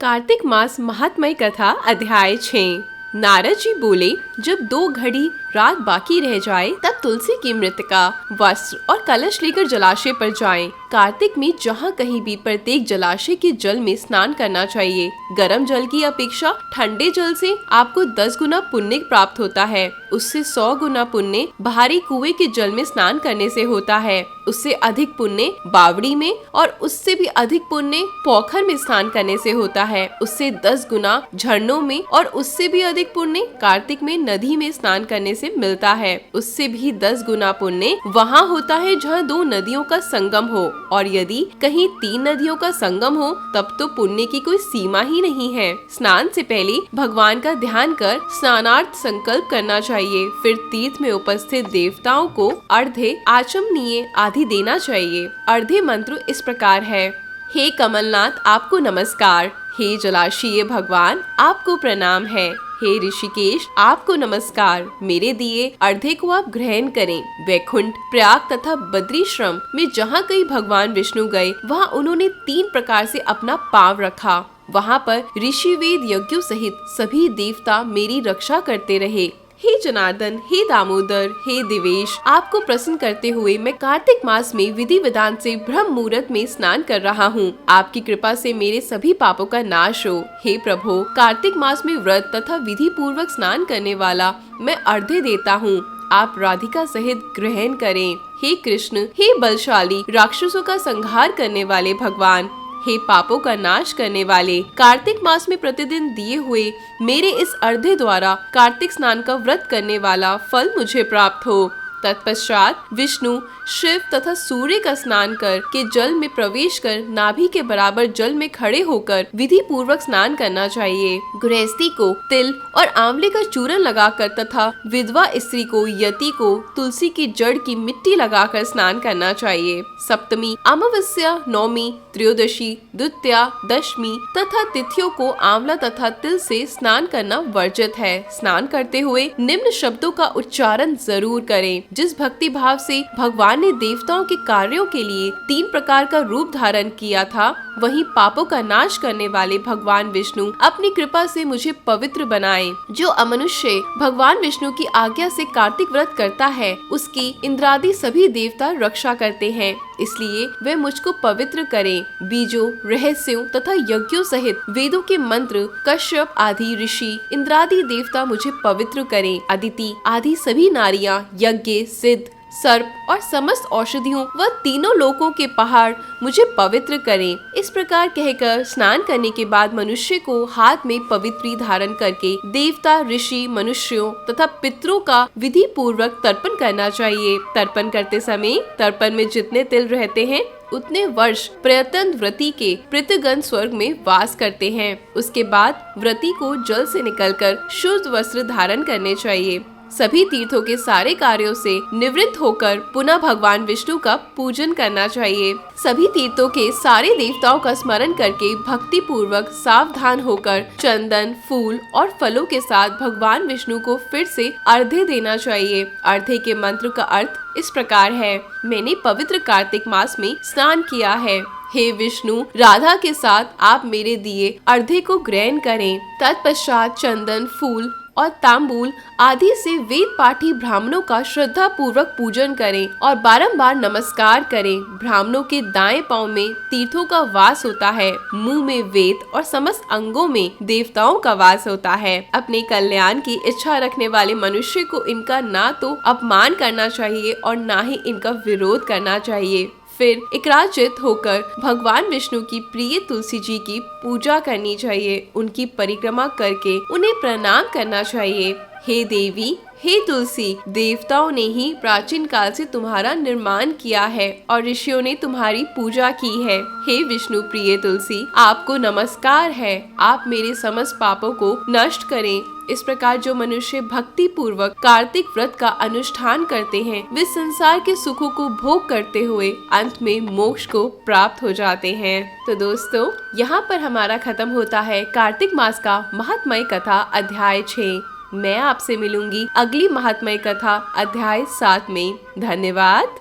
कार्तिक मास महात्मय कथा अध्याय 6। नारद जी बोले, जब 2 घड़ी रात बाकी रह जाए तब तुलसी की मृतिका, वस्त्र और कलश लेकर जलाशय पर जाएं। कार्तिक में जहाँ कहीं भी प्रत्येक जलाशय के जल में स्नान करना चाहिए। गर्म जल की अपेक्षा ठंडे जल से आपको 10 गुना पुण्य प्राप्त होता है। उससे 100 गुना पुण्य बाहरी कुएं के जल में स्नान करने से होता है। उससे अधिक पुण्य बावड़ी में और उससे भी अधिक पुण्य पोखर में स्नान करने से होता है। उससे 10 गुना झरनों में और उससे भी अधिक पुण्य कार्तिक में नदी में स्नान करने से मिलता है। उससे भी 10 गुना पुण्य वहाँ होता है जहाँ 2 नदियों का संगम हो, और यदि कहीं 3 नदियों का संगम हो तब तो पुण्य की कोई सीमा ही नहीं है। स्नान से पहले भगवान का ध्यान कर स्नानार्थ संकल्प करना चाहिए। फिर तीर्थ में उपस्थित देवताओं को अर्घ्य, आचमनीय आदि देना चाहिए। अर्घ्य मंत्र इस प्रकार है। हे कमलनाथ, आपको नमस्कार। हे जलाशय भगवान, आपको प्रणाम है। हे ऋषिकेश, आपको नमस्कार। मेरे दिए अर्घ्य को आप ग्रहण करें। वैकुंठ, प्रयाग तथा बद्रीश्रम में जहाँ कहीं भगवान विष्णु गए वहाँ उन्होंने 3 प्रकार से अपना पांव रखा। वहाँ पर ऋषि वेद यज्ञों सहित सभी देवता मेरी रक्षा करते रहे। हे जनार्दन, हे दामोदर, हे देवेश, आपको प्रसन्न करते हुए मैं कार्तिक मास में विधि विधान से ब्रह्म मुहूर्त में स्नान कर रहा हूँ। आपकी कृपा से मेरे सभी पापों का नाश हो। हे प्रभु, कार्तिक मास में व्रत तथा विधि पूर्वक स्नान करने वाला मैं अर्घ्य देता हूँ। आप राधिका सहित ग्रहण करें। हे कृष्ण, हे बलशाली, राक्षसों का संहार करने वाले भगवान, हे पापों का नाश करने वाले, कार्तिक मास में प्रतिदिन दिए हुए मेरे इस अर्घ्य द्वारा कार्तिक स्नान का व्रत करने वाला फल मुझे प्राप्त हो। तत्पश्चात विष्णु, शिव तथा सूर्य का स्नान कर के जल में प्रवेश कर नाभि के बराबर जल में खड़े होकर विधि पूर्वक स्नान करना चाहिए। गृहस्थी को तिल और आंवले का चूर्ण लगाकर तथा विधवा स्त्री को, यति को तुलसी की जड़ की मिट्टी लगाकर स्नान करना चाहिए। सप्तमी, अमावस्या, नौमी, त्रयोदशी, द्वितीया, दशमी तथा तिथियों को आंवला तथा तिल से स्नान करना वर्जित है। स्नान करते हुए निम्न शब्दों का उच्चारण जरूर करें। जिस भक्ति भाव से भगवान ने देवताओं के कार्यों के लिए 3 प्रकार का रूप धारण किया था, वहीं पापों का नाश करने वाले भगवान विष्णु अपनी कृपा से मुझे पवित्र बनाए। जो अमनुष्य भगवान विष्णु की आज्ञा से कार्तिक व्रत करता है उसकी इंद्रादि सभी देवता रक्षा करते हैं, इसलिए वे मुझको पवित्र करें। बीजों, रहस्यों तथा यज्ञों सहित वेदों के मंत्र, कश्यप आदि ऋषि, इंद्रादि देवता मुझे पवित्र करें। अदिति आदि सभी नारियां, यज्ञ, सिद्ध, सर्प और समस्त औषधियों व तीनों लोकों के पहाड़ मुझे पवित्र करें। इस प्रकार कहकर स्नान करने के बाद मनुष्य को हाथ में पवित्री धारण करके देवता, ऋषि, मनुष्यों तथा पितरों का विधि पूर्वक तर्पण करना चाहिए। तर्पण करते समय तर्पण में जितने तिल रहते हैं उतने वर्ष प्रयत्न व्रती के पितृगण स्वर्ग में वास करते हैं। उसके बाद व्रती को जल से निकलकर शुद्ध वस्त्र धारण करने चाहिए। सभी तीर्थों के सारे कार्यों से निवृत्त होकर पुनः भगवान विष्णु का पूजन करना चाहिए। सभी तीर्थों के सारे देवताओं का स्मरण करके भक्ति पूर्वक सावधान होकर चंदन, फूल और फलों के साथ भगवान विष्णु को फिर से अर्घ्य देना चाहिए। अर्घ्य के मंत्र का अर्थ इस प्रकार है। मैंने पवित्र कार्तिक मास में स्नान किया है। हे विष्णु, राधा के साथ आप मेरे दिए अर्घ्य को ग्रहण करें। तत्पश्चात चंदन, फूल और तांबूल आदि से वेद पाठी ब्राह्मणों का श्रद्धा पूर्वक पूजन करें और बारंबार नमस्कार करें। ब्राह्मणों के दाएं पांव में तीर्थों का वास होता है, मुंह में वेद और समस्त अंगों में देवताओं का वास होता है। अपने कल्याण की इच्छा रखने वाले मनुष्य को इनका ना तो अपमान करना चाहिए और ना ही इनका विरोध करना चाहिए। फिर एकराजित होकर भगवान विष्णु की प्रिय तुलसी जी की पूजा करनी चाहिए। उनकी परिक्रमा करके उन्हें प्रणाम करना चाहिए। हे देवी, हे तुलसी, देवताओं ने ही प्राचीन काल से तुम्हारा निर्माण किया है और ऋषियों ने तुम्हारी पूजा की है। हे विष्णु प्रिय तुलसी, आपको नमस्कार है। आप मेरे समस्त पापों को नष्ट करें। इस प्रकार जो मनुष्य भक्ति पूर्वक कार्तिक व्रत का अनुष्ठान करते हैं वे संसार के सुखों को भोग करते हुए अंत में मोक्ष को प्राप्त हो जाते हैं। तो दोस्तों, यहाँ पर हमारा खत्म होता है कार्तिक मास का महात्मय कथा अध्याय 6। मैं आपसे मिलूंगी अगली महात्मय कथा अध्याय 7 में। धन्यवाद।